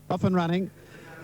Off and running.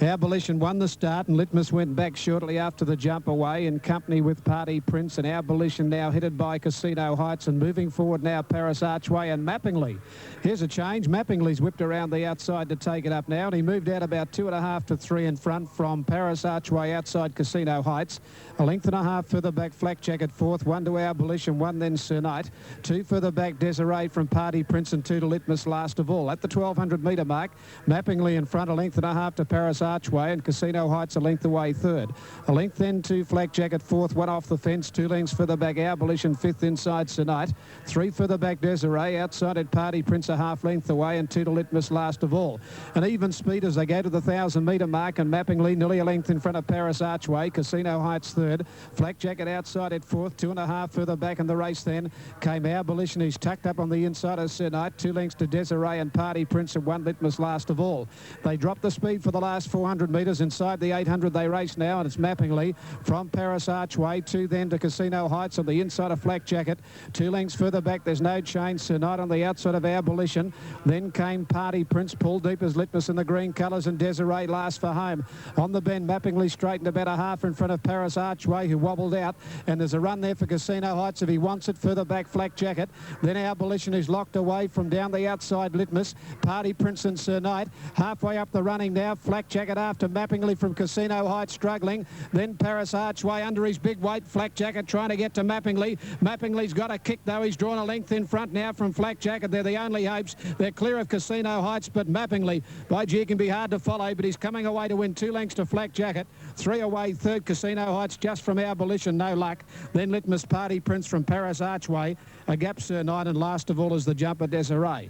Abolition won the start and Litmus went back shortly after the jump away in company with Party Prince, and Abolition now headed by Casino Heights, and moving forward now Paris Archway and Mappingly. Here's a change. Mappingly's whipped around the outside to take it up now, and he moved out about 2.5 to 3 in front from Paris Archway outside Casino Heights. A length and a half further back Flak Jacket fourth, 1 to Abolition, 1 then Sir Knight. 2 further back Desiree from Party Prince, and 2 to Litmus last of all. At the 1200 metre mark, Mappingly in front, a length and a half to Paris Archway, and Casino Heights a length away third. A length then to Flak Jacket fourth, 1 off the fence. 2 lengths further back Abolition fifth inside Sir Knight. 3 further back Desiree, outside at Party Prince a half length away, and 2 to Litmus last of all. An even speed as they go to the 1000 metre mark, and Mappingly nearly a length in front of Paris Archway. Casino Heights third. Flak Jacket outside at fourth, 2.5 further back in the race then came Abolition, who's tucked up on the inside of Sir Knight. 2 lengths to Desiree and Party Prince, and 1 Litmus last of all. They dropped the speed for the last 400 metres. Inside the 800 they race now, and it's Mappingly from Paris Archway. 2 then to Casino Heights on the inside of Flak Jacket. 2 lengths further back there's no change. Sir Knight on the outside of Abolition. Then came Party Prince, pulled deep as Litmus in the green colours, and Desiree last for home. On the bend, Mappingly straightened about a half in front of Paris Archway, who wobbled out, and there's a run there for Casino Heights if he wants it. Further back Flak Jacket. Then Abolition is locked away from down the outside Litmus. Party Prince and Sir Knight halfway up the running now. Flak Jacket after Mappingly from Casino Heights struggling. Then Paris Archway under his big weight. Flak Jacket trying to get to Mappingly. Mappingly's got a kick though. He's drawn a length in front now from Flak Jacket. They're the only hopes. They're clear of Casino Heights, but Mappingly, by gee, can be hard to follow, but he's coming away to win 2 lengths to Flak Jacket. 3 away third, Casino Heights just from Abolition, no luck. Then Litmus, Party Prince from Paris Archway. A gap Sir Knight, and last of all is the jumper Desiree.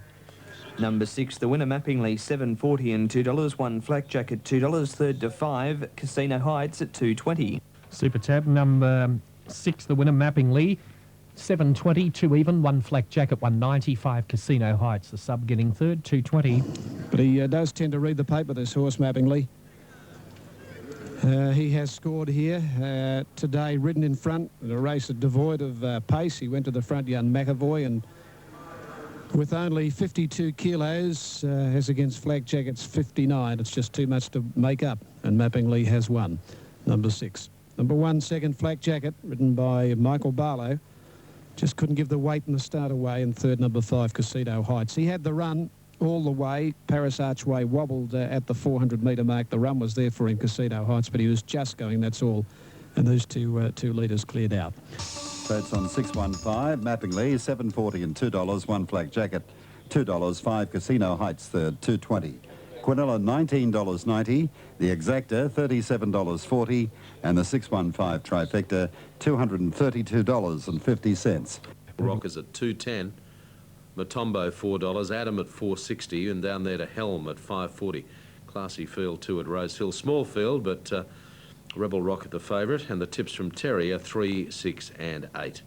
Number 6, the winner Mappingly, $7.40 and $2. 1 Flak Jacket, $2. Third to 5, Casino Heights at $2.20. Super Tab, number 6, the winner Mappingly, $7.20, 2 even. 1 Flak Jacket, $1.95. Casino Heights, the sub getting third, $2.20. But he does tend to read the paper, this horse Mappingly. He has scored here today, ridden in front in a race devoid of pace. He went to the front, young McAvoy, and with only 52 kilos as against Flak Jacket's 59, it's just too much to make up, and Mappingly has won. Number 6. Number 1, second Flak Jacket, ridden by Michael Barlow. Just couldn't give the weight and the start away. And third, number 5, Casino Heights. He had the run all the way. Paris Archway wobbled at the 400 metre mark. The run was there for him, Casino Heights, but he was just going, that's all. And those two leaders cleared out. Votes on 615, Mappingly, $7.40 and $2. 1 Flak Jacket, $2. 5 Casino Heights third, $2.20. Quinella, $19.90. The Exacta, $37.40. And the 615 trifecta, $232.50. Rockers at $2.10. Matombo, $4. Adam at $4.60. And down there to Helm at $5.40. Classy field too at Rosehill. Small field, but Rebel Rocket the favourite. And the tips from Terry are 3, 6 and 8.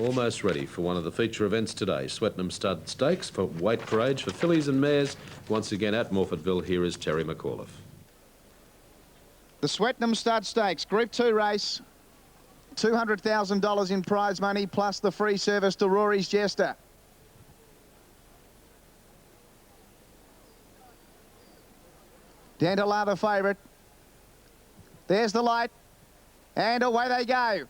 Almost ready for one of the feature events today. Swettenham Stud Stakes for weight for age for fillies and mares. Once again at Morfettville, here is Terry McAuliffe. The Swettenham Stud Stakes, Group 2 race. $200,000 in prize money, plus the free service to Rory's Jester. Dandela the favourite. There's the light. And away they go.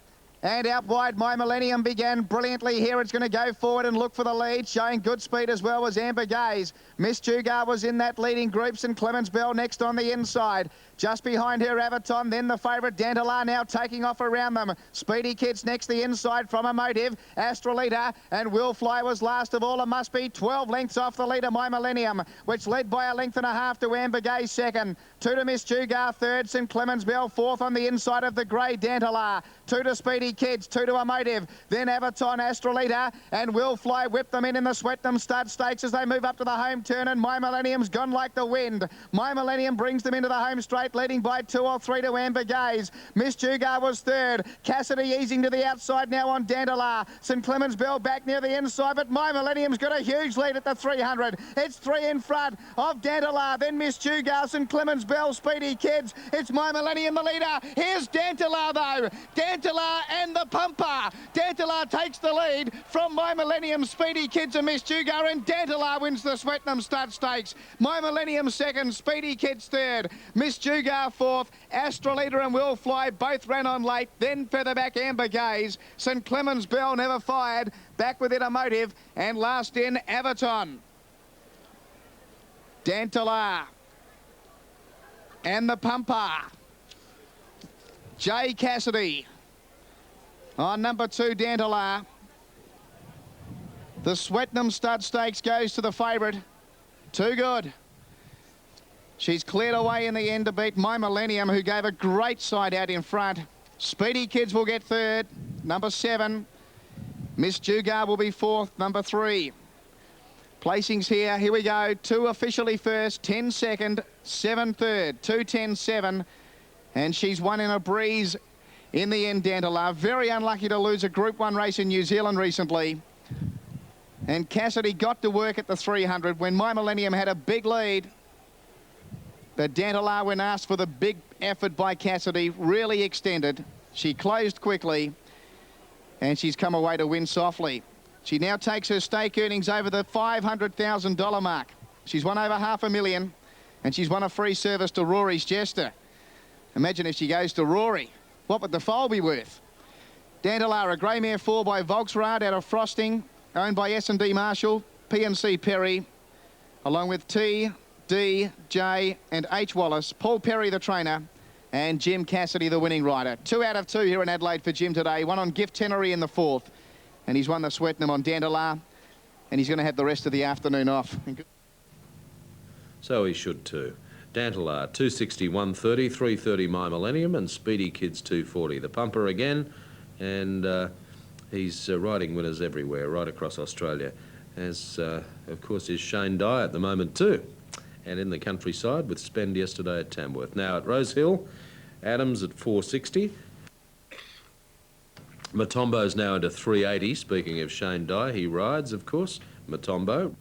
And out wide, My Millennium began brilliantly here. It's going to go forward and look for the lead, showing good speed as well as Amber Gaze. Miss Jugar was in that leading group. St Clemens Bell next on the inside. Just behind her, Avaton, then the favourite, Dandela, now taking off around them. Speedy Kids next the inside from Emotive. Astrolita and Will Fly was last of all. It must be 12 lengths off the leader, My Millennium, which led by a length and a half to Amber Gaze second. 2 to Miss Jugar third. St Clemens Bell fourth on the inside of the grey, Dandela. 2 to Speedy Kids, 2 to Emotive, then Avaton, Astrolita, and Will Fly whip them in the Swettenham Stud Stakes as they move up to the home turn, and My Millennium's gone like the wind. My Millennium brings them into the home straight, leading by 2 or 3 to Amber Gaze. Miss Jugar was third. Cassidy easing to the outside now on Dandela. St Clemens Bell back near the inside, but My Millennium's got a huge lead at the 300. It's 3 in front of Dandela, then Miss Jugar, St Clemens Bell, Speedy Kids. It's My Millennium the leader. Here's Dandela though. Dantalar and the Pumper. Dantalar takes the lead from My Millennium, Speedy Kids and Miss Jugar, and Dantalar wins the Swettenham Stud Stakes. My Millennium second, Speedy Kids third, Miss Jugar fourth, Astrolita and Will Fly both ran on late, then Featherback Amber Gaze, St Clemens Bell never fired, back with Emotive, and last in Avaton. Dantalar and the Pumper. Jay Cassidy on number 2, Dantalar. The Swettenham Stud Stakes goes to the favourite. Too good. She's cleared away in the end to beat My Millennium, who gave a great side out in front. Speedy Kids will get third, number 7. Miss Jugar will be fourth, number 3. Placings here we go. 2 officially first, 10 second, 7 third, 2, 10, 7. And she's won in a breeze in the end, Dantalar. Very unlucky to lose a Group 1 race in New Zealand recently. And Cassidy got to work at the 300 when My Millennium had a big lead. But Dantalar, when asked for the big effort by Cassidy, really extended. She closed quickly, and she's come away to win softly. She now takes her stake earnings over the $500,000 mark. She's won over $500,000, and she's won a free service to Rory's Jester. Imagine if she goes to Rory. What would the foal be worth? Dantalar, a grey mare 4 by Volksrad out of Frosting, owned by S&D Marshall, PNC Perry, along with T, D, J and H Wallace, Paul Perry the trainer, and Jim Cassidy the winning rider. 2 out of 2 here in Adelaide for Jim today. 1 on Gift Tenery in the 4th. And he's won the Swettenham on Dantalar, and he's going to have the rest of the afternoon off. So he should too. Dantalar, 260, 130, 330 My Millennium, and Speedy Kids 240. The Pumper again, and he's riding winners everywhere, right across Australia, as of course is Shane Dye at the moment too, and in the countryside with Spend yesterday at Tamworth. Now at Rosehill, Adams at 460. Matombo's now into 380. Speaking of Shane Dye, he rides, of course, Matombo.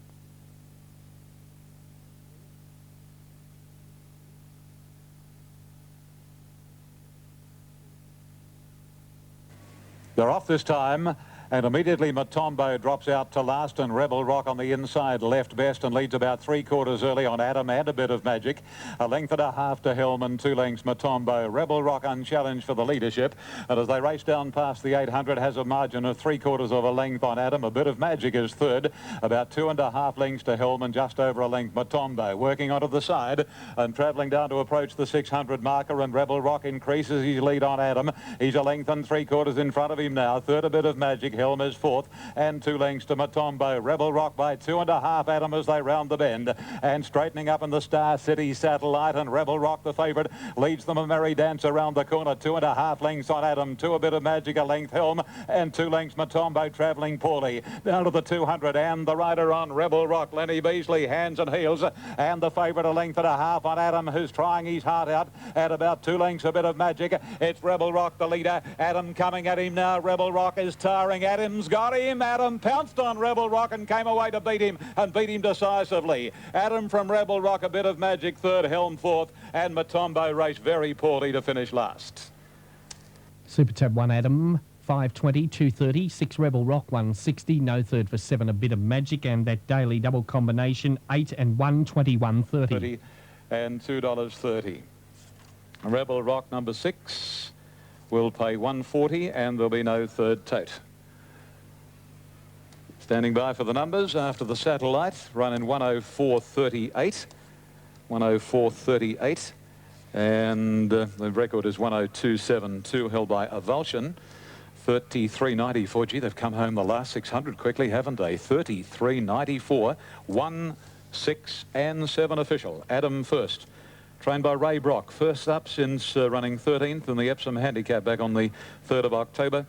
They're off this time, and immediately Matombo drops out to last, and Rebel Rock on the inside left best and leads about 3/4 early on Adam and a bit of magic. A length and a half to Hellman, 2 lengths Matombo. Rebel Rock unchallenged for the leadership, and as they race down past the 800 has a margin of 3/4 of a length on Adam. A bit of magic is third, about 2.5 lengths to Hellman, just over a length Matombo. Working onto the side and travelling down to approach the 600 marker, and Rebel Rock increases his lead on Adam. He's a length and 3/4 in front of him now. Third, a bit of magic. Helmer's fourth, and 2 lengths to Matombo. Rebel Rock by 2.5, Adam, as they round the bend, and straightening up in the Star City Satellite, and Rebel Rock, the favourite, leads them a merry dance around the corner. 2.5 lengths on Adam, 2 a bit of magic, a length Helm, and 2 lengths Matombo travelling poorly. Down to the 200, and the rider on Rebel Rock, Lenny Beasley, hands and heels, and the favourite, a length and a half on Adam, who's trying his heart out at about 2 lengths, a bit of magic. It's Rebel Rock, the leader. Adam coming at him now. Rebel Rock is tarring. Adam's got him. Adam pounced on Rebel Rock and came away to beat him, and beat him decisively. Adam from Rebel Rock, a bit of magic third, Helm fourth, and Matombo raced very poorly to finish last. Super Tab 1 Adam, 520, 230, 6 Rebel Rock, 160, no third for 7, a bit of magic, and that daily double combination, 8 and 1, 21.30. And $2.30. Rebel Rock number 6 will pay 140, and there'll be no third tote. Standing by for the numbers after the Satellite, run in 104.38. 104.38. And the record is 102.72, held by Avulsion. 33.94. Gee, they've come home the last 600 quickly, haven't they? 33.94. 1, 6 and 7 official. Adam first. Trained by Ray Brock. First up since running 13th in the Epsom Handicap back on the 3rd of October.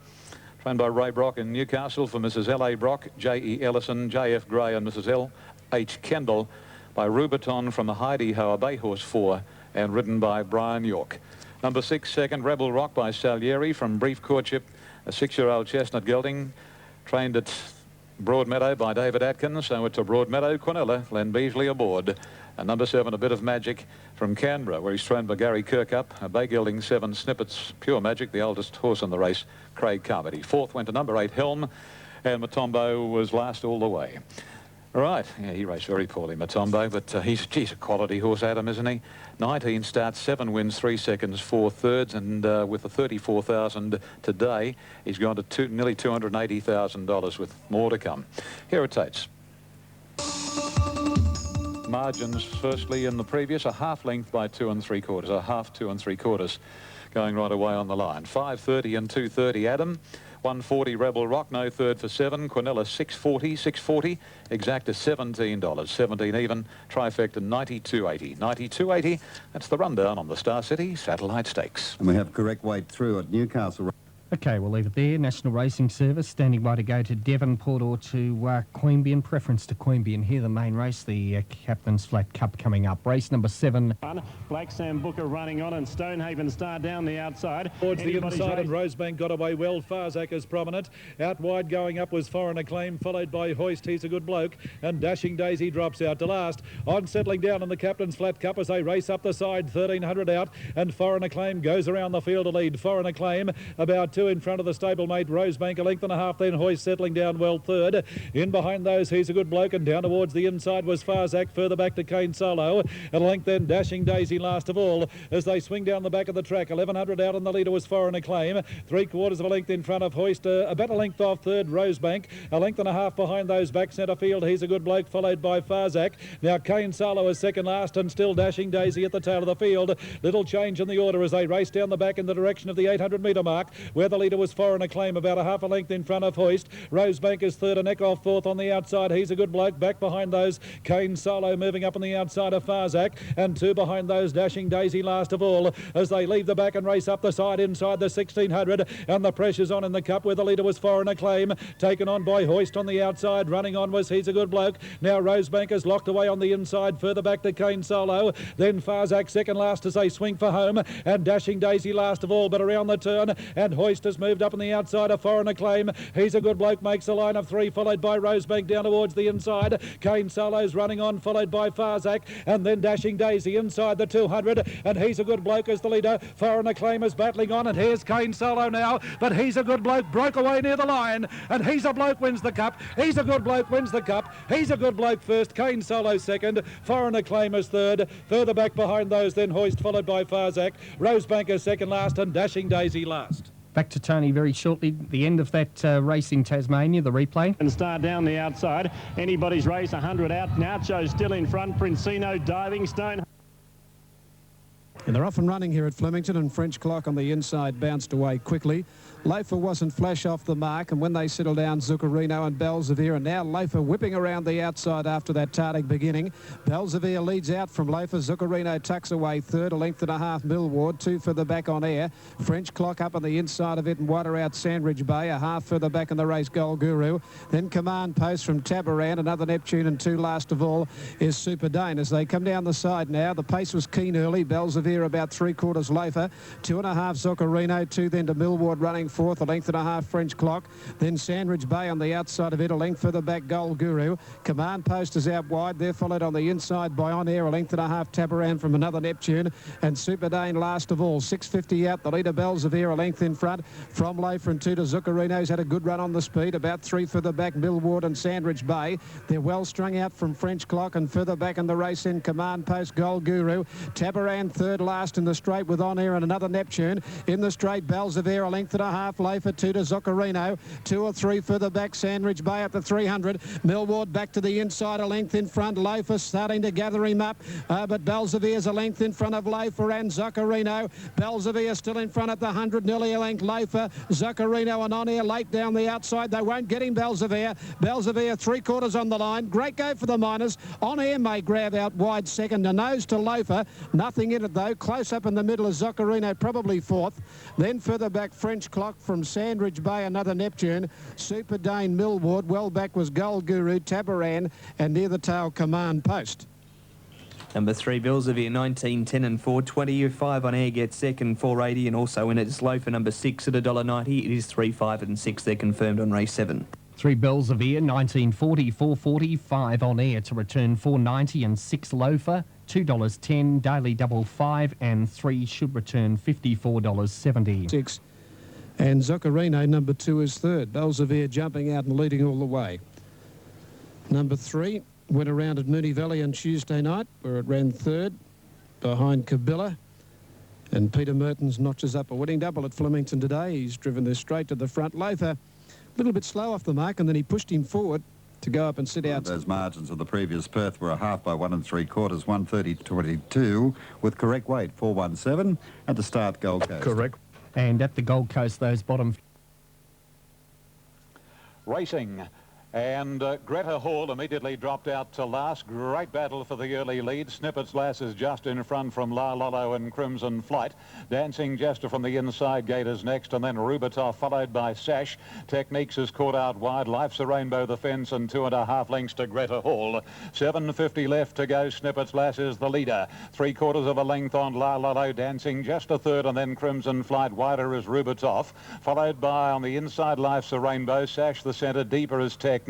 Trained by Ray Brock in Newcastle for Mrs. L.A. Brock, J.E. Ellison, J.F. Gray and Mrs. L.H. Kendall. By Rubiton from the Heidi Ho, a bay horse 4, and ridden by Brian York. Number 6, second, Rebel Rock by Salieri from Brief Courtship, a 6-year-old chestnut gelding, trained at Broadmeadow by David Atkins. So it's a Broadmeadow Quinella, Len Beasley aboard. And number 7, A Bit of Magic from Canberra, where he's trained by Gary Kirkup. Bay Gelding 7, Snippets, Pure Magic, the oldest horse in the race, Craig Carmody. 4th went to number 8, Helm, and Matombo was last all the way. Right, yeah, he raced very poorly, Matombo, but he's a quality horse, Adam, isn't he? 19 starts, 7 wins, 3 seconds, 4 thirds, and with the 34,000 today, he's gone to nearly $280,000 with more to come. Here are Tate's. Margins, firstly, in the previous, a half length by 2 3/4, a half 2 3/4, going right away on the line. 5.30 and 2.30, Adam. 140 Rebel Rock, no third for 7. Quinella 6.40, Exacta $17, 17 even. Trifecta 92.80, 92.80. That's the rundown on the Star City Satellite Stakes. And we have correct weight through at Newcastle. Okay, we'll leave it there. National Racing Service standing by to go to Devonport or to Queanbeyan. Preference to Queanbeyan here, the main race, the Captain's Flat Cup coming up. Race number 7. Black Sam Booker running on and Stonehaven Star down the outside. Towards the inside and Rosebank got away well. Farzak is prominent. Out wide going up was Foreign Acclaim, followed by Hoist, he's a good bloke. And Dashing Daisy drops out to last. On settling down in the Captain's Flat Cup as they race up the side, 1,300 out. And Foreign Acclaim goes around the field to lead. Foreign Acclaim about 2 in front of the stablemate Rosebank, a length and a half, then Hoist settling down well 3rd. In behind those, he's a good bloke, and down towards the inside was Farzak, further back to Kane Solo, and a length then Dashing Daisy last of all as they swing down the back of the track. 1,100 out, and the leader was Foreign Acclaim, 3/4 of a length in front of Hoist, about a length off 3rd Rosebank, a length and a half behind those back centre field. He's a good bloke, followed by Farzak. Now Kane Solo is second last, and still Dashing Daisy at the tail of the field. Little change in the order as they race down the back in the direction of the 800 metre mark, where the leader was Foreign Acclaim, about a half a length in front of Hoist. Rosebank is 3rd, and Eckhoff 4th on the outside. He's a good bloke. Back behind those, Kane Solo moving up on the outside of Farzak, and 2 behind those, Dashing Daisy last of all as they leave the back and race up the side inside the 1,600, and the pressure's on in the cup where the leader was Foreign Acclaim, taken on by Hoist on the outside. Running on was He's a Good Bloke. Now Rosebank is locked away on the inside, further back to Kane Solo, then Farzak second last as they swing for home, and Dashing Daisy last of all, but around the turn, and Hoist has moved up on the outside of Foreign Acclaim. He's a Good Bloke makes a line of 3, followed by Rosebank down towards the inside. Kane Solo's running on, followed by Farzak, and then Dashing Daisy inside the 200, and He's a Good Bloke as the leader. Foreign Acclaim is battling on, and here's Kane Solo now, but He's a Good Bloke broke away near the line, and He's a Bloke wins the cup. He's a Good Bloke wins the cup. He's a Good Bloke first, Kane Solo second, Foreign Acclaim is 3rd, further back behind those, then Hoist, followed by Farzak. Rosebank is second last, and Dashing Daisy last. Back to Tony very shortly. The end of that race in Tasmania, the replay. And Star down the outside. Anybody's race, 100 out. Nacho still in front. Princino diving. Stone. And they're off and running here at Flemington, and French Clock on the inside bounced away quickly. Loafer wasn't flash off the mark, and when they settle down, Zuccarino and Belzevere, and now Loafer whipping around the outside after that Tardic beginning. Belzevere leads out from Loafer. Zuccarino tucks away 3rd, a length and a half Millward, 2 further back on air. French Clock up on the inside of it, and wider out Sandridge Bay, a half further back in the race, Gold Guru. Then Command Post from Tabaran, another Neptune, and 2 last of all is Super Dane. As they come down the side now, the pace was keen early. Belzevere about 3/4 Loafer, 2.5 Zuccarino, 2 then to Millward running 4th, a length and a half French Clock. Then Sandridge Bay on the outside of it, a length further back Gold Guru. Command Post is out wide. They're followed on the inside by On Air, a length and a half Tabaran from another Neptune. And Super Dane last of all, 6.50 out. The leader Belzevere a length in front from Loafer, and 2 to Zuccarino's had a good run on the speed. About 3 further back Millward and Sandridge Bay. They're well strung out from French Clock, and further back in the race in Command Post Gold Guru. Tabaran 3rd last in the straight with On Air and another Neptune. In the straight, Belzevere a length and a half. Loafer 2 to Zuccarino. 2 or 3 further back, Sandridge Bay at the 300. Millward back to the inside, a length in front. Loafer starting to gather him up, but Belzevere's a length in front of Loafer and Zuccarino. Belzevere still in front at the 100, nearly a length. Loafer, Zuccarino and On Air late down the outside. They won't get him, Belzevere. Belzevere 3/4 on the line. Great go for the Miners. On Air may grab out wide second. A nose to Loafer. Nothing in it though. Close up in the middle is Zuccarino, probably 4th. Then further back, French Clock from Sandridge Bay, another Neptune. Super Dane, Millward. Well back was Gold Guru, Tabaran, and near the tail, Command Post. Number 3, Belzevere, 19, 10 and 4.20. 5 On Air gets second, 4.80, and also in it's Loafer number 6 at $1.90. It is 3, 5 and 6. They're confirmed on race 7. 3 Bells of Ear, 1940, 440, 5 on air to return $4.90 and 6 Loafer, $2.10, Daily Double 5 and 3 should return $54.70. 6. And Zuccarino, number 2, is third. Bells of Air jumping out and leading all the way. Number 3 went around at Moonee Valley on Tuesday night, where it ran third behind Kabilla. And Peter Mertens notches up a winning double at Flemington today. He's driven this straight to the front. Loafer, a little bit slow off the mark, and then he pushed him forward to go up and sit out. Those margins of the previous Perth were a half by 1 3/4, 130.22, with correct weight 417 at the start Gold Coast. Correct. And at the Gold Coast, those bottom... Racing. And Greta Hall immediately dropped out to last. Great battle for the early lead. Snippet's Lass is just in front from La Lolo and Crimson Flight. Dancing Jester from the inside gate is next, and then Rubatoff followed by Sash. Techniques is caught out wide. Life's a Rainbow the fence and 2.5 lengths to Greta Hall. 7:50 left to go. Snippet's Lass is the leader. 3/4 of a length on La Lolo. Dancing just a third, and then Crimson Flight. Wider is Rubatoff, followed by on the inside Life's a Rainbow. Sash the centre, deeper is Techniques,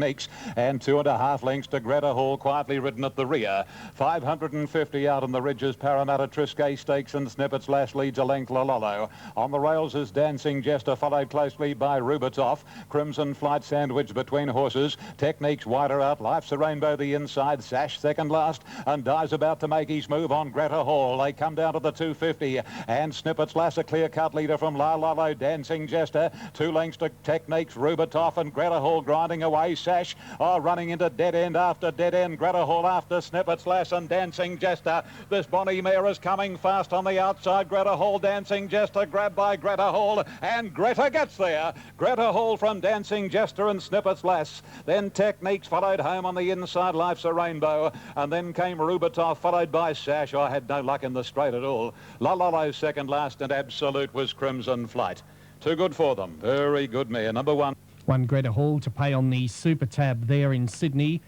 and 2.5 lengths to Greta Hall, quietly ridden at the rear. 550 out on the ridges, Parramatta Triscay Stakes, and Snippet's Lass leads a length Lololo. On the rails is Dancing Jester, followed closely by Rubatoff. Crimson Flight sandwiched between horses. Techniques wider out. Life's a Rainbow the inside. Sash second last, and Dye's about to make his move on Greta Hall. They come down to the 250, and Snippet's Lass a clear-cut leader from La Lolo. Dancing Jester, 2 lengths to Techniques, Rubatoff, and Greta Hall grinding away. Sash running into dead end after dead end. Greta Hall after Snippet's Lass and Dancing Jester. This Bonnie mare is coming fast on the outside. Greta Hall, Dancing Jester, grabbed by Greta Hall, and Greta gets there. Greta Hall from Dancing Jester and Snippet's Lass. Then Techniques followed home on the inside. Life's a Rainbow, and then came Rubatoff, followed by Sash. I had no luck in the straight at all. La Lolo second last, and Absolute was Crimson Flight. Too good for them. Very good mare. Number 1. 1 Greta Hall to pay on the Super Tab there in Sydney.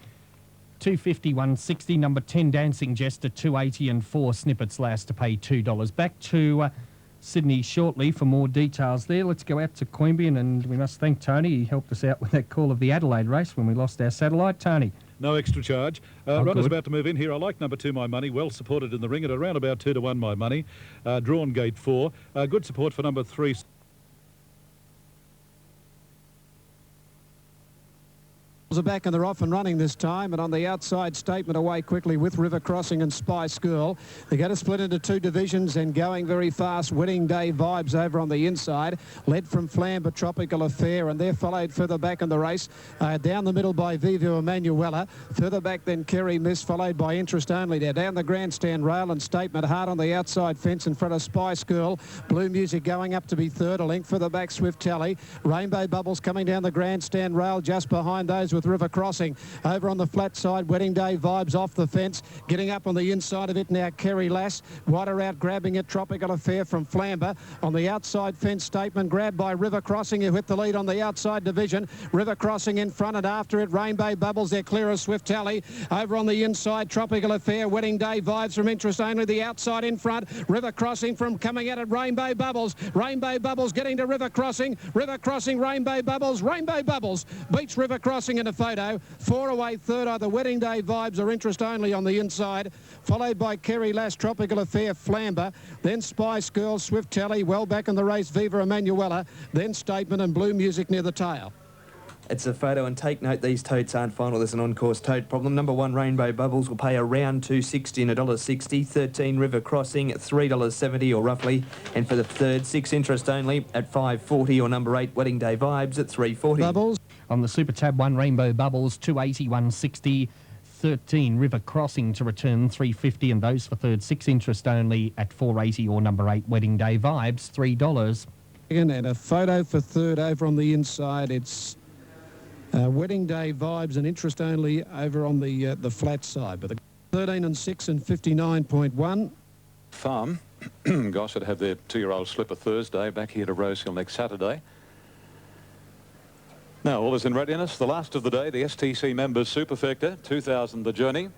250, 160. Number 10 Dancing Jester, 280, and 4 Snippet's Lass to pay $2. Back to Sydney shortly for more details there. Let's go out to Queanbeyan, and we must thank Tony. He helped us out with that call of the Adelaide race when we lost our satellite. Tony. No extra charge. Runner's about to move in here. I like number 2, My Money. Well supported in the ring at around about 2 to 1, My Money. Drawn gate 4. Good support for number 3. Are back and they're off and running this time, and on the outside Statement away quickly with River Crossing and Spice Girl. They're going to split into 2 divisions and going very fast. Wedding Day Vibes over on the inside, led from Flamber Tropical Affair, and they're followed further back in the race down the middle by Vivo Emanuela, further back then Kerry Miss, followed by Interest Only. Now down the grandstand rail and Statement hard on the outside fence in front of Spice Girl. Blue Music going up to be third, a length further back Swift Tally. Rainbow Bubbles coming down the grandstand rail just behind those with River Crossing. Over on the flat side, Wedding Day Vibes off the fence. Getting up on the inside of it now, Kerry Lass. Wider out, grabbing it, Tropical Affair from Flamber. On the outside fence, Statement grabbed by River Crossing, who hit the lead on the outside division. River Crossing in front, and after it, Rainbow Bubbles. They're clear of Swift Tally. Over on the inside, Tropical Affair. Wedding Day Vibes from Interest Only. The outside in front, River Crossing from coming at it, Rainbow Bubbles. Rainbow Bubbles getting to River Crossing. River Crossing, Rainbow Bubbles. Rainbow Bubbles beats River Crossing in a photo. 4 away third, either Wedding Day Vibes or Interest Only on the inside, followed by Kerry Lass, Tropical Affair, Flamber, then Spice Girl, Swift Tally, well back in the race, Viva Emanuela, then Statement and Blue Music near the tail. It's a photo, and take note, these totes aren't final. There's an on-course tote problem. Number 1, Rainbow Bubbles, will pay around $2.60 and $1.60. 13, River Crossing, $3.70 or roughly. And for the third, 6 Interest Only at $5.40, or number 8, Wedding Day Vibes at $3.40. Bubbles. On the Super Tab 1, Rainbow Bubbles, 280, 160. 13, River Crossing to return $3.50, and those for third, 6 Interest Only at $4.80, or number 8, Wedding Day Vibes, $3. And a photo for third over on the inside. It's Wedding Day Vibes and Interest Only over on the flat side. But the 13 and 6 and 59.1. Farm, gosh, I'd have their 2-year-old slipper Thursday, back here to Rosehill next Saturday. Now, all is in readiness. The last of the day, the STC members Superfecta, 2000 the journey.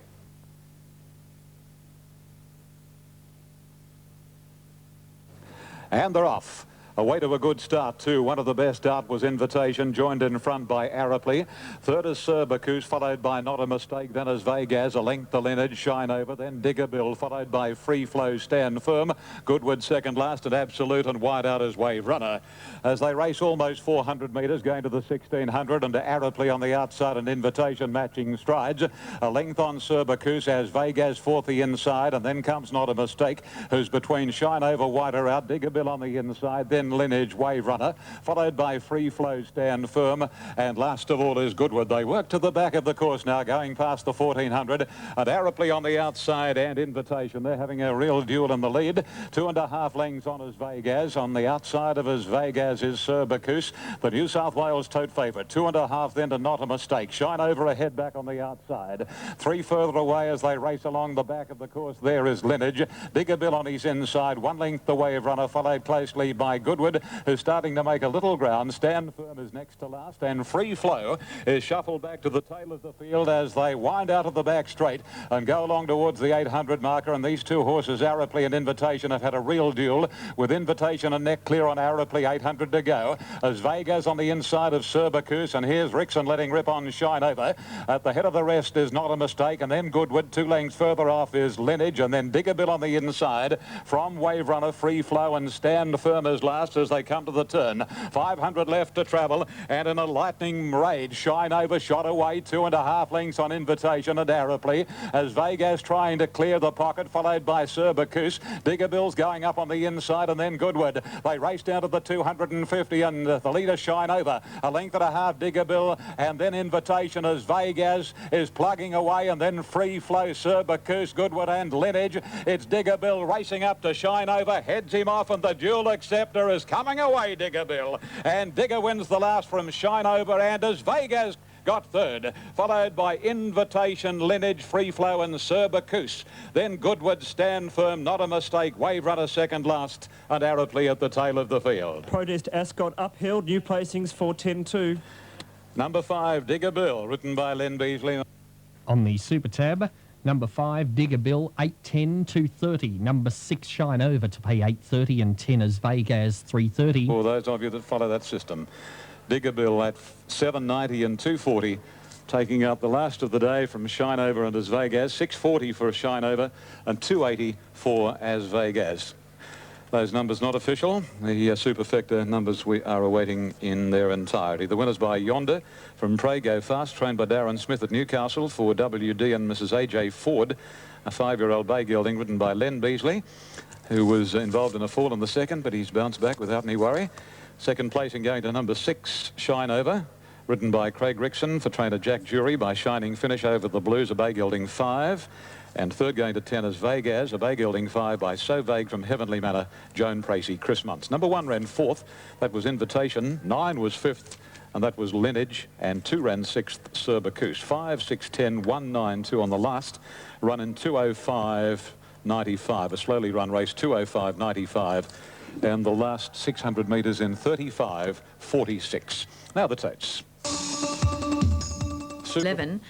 And they're off. Away to a good start too. One of the best out was Invitation, joined in front by Arapley. Third is Sir Bacchus, followed by Not a Mistake, then is Vegas, a length to Leonard, Shine Over, then Digger Bill, followed by Free Flow, Stand Firm. Goodwood second last at Absolute, and wide out is Wave Runner. As they race almost 400 metres, going to the 1600, and to Arapley on the outside, and Invitation matching strides. A length on Sir Bacchus as Vegas fourth the inside, and then comes Not a Mistake, who's between Shine Over, wider out, Digger Bill on the inside, then Lineage, Wave Runner, followed by Free Flow, Stand Firm, and last of all is Goodwood. They work to the back of the course now, going past the 1400, and Arapley on the outside, and Invitation. They're having a real duel in the lead. 2.5 lengths on as Vegas. On the outside of as Vegas is Sir Bacchus, the New South Wales tote favourite. 2.5 then to Not a Mistake. Shine Over ahead back on the outside. 3 further away as they race along the back of the course. There is Lineage. Digger Bill on his inside. 1 length the Wave Runner, followed closely by Goodwood, who's starting to make a little ground. Stand Firm is next to last, and Free Flow is shuffled back to the tail of the field as they wind out of the back straight and go along towards the 800 marker. And these two horses, Arapley and Invitation, have had a real duel, with Invitation and neck clear on Arapley, 800 to go, as Vegas on the inside of Sir Bacchus, and here's Rickson letting rip on Shine Over. At the head of the rest is Not a Mistake, and then Goodwood. 2 lengths further off is Lineage, and then Digger Bill on the inside from Wave Runner. Free Flow and Stand Firm as last as they come to the turn. 500 left to travel, and in a lightning raid, Shine Over shot away. 2.5 lengths on Invitation and Arapley as Vegas trying to clear the pocket, followed by Sir Bacchus. Digger Bill's going up on the inside, and then Goodwood. They race down to the 250, and the leader Shine Over. A length and a half Digger Bill, and then Invitation as Vegas is plugging away, and then Free Flow, Sir Bacchus, Goodwood and Lineage. It's Digger Bill racing up to Shine Over, heads him off, and the Dual Acceptor is coming away, Digger Bill. And Digger wins the last from Shine Over, and as Vegas got third, followed by Invitation, Lineage, Free Flow and Sir Bacchus. Then Goodwood, Stand Firm, Not a Mistake, Wave Runner second last, and Arapley at the tail of the field. Protest Ascot upheld, new placings for 10-2. Number 5, Digger Bill, written by Len Beasley. On the Super Tab, number 5, Digger Bill, 8.10, 2.30. Number 6, Shine Over to pay 8.30, and 10 is Vegas, 3.30. For those of you that follow that system, Digger Bill at 7.90 and 2.40, taking out the last of the day from Shine Over and as Vegas. 6.40 for Shine Over and 2.80 for as Vegas. Those numbers not official. The Superfecta numbers we are awaiting in their entirety. The winners by Yonder from Pray Go Fast, trained by Darren Smith at Newcastle, for WD and Mrs. A.J. Ford, a 5-year-old bay gelding ridden by Len Beasley, who was involved in a fall in the second, but he's bounced back without any worry. Second placing going to number 6, Shine Over, ridden by Craig Rickson, for trainer Jack Jury, by Shining Finish over the Blues, a bay gelding 5. And third going to 10 is Vegas, a bay gelding 5 by So Vague from Heavenly Manor, Joan Pracy, Chris Muntz. Number 1 ran 4th, that was Invitation. 9 was 5th, and that was Lineage. And 2 ran 6th, Sir Bacchus. 5, 6, 10, 1, 9, 2 on the last, run in 2:05.95. A slowly run race, 2:05.95. And the last 600 metres in 35.46. Now the totes. 11,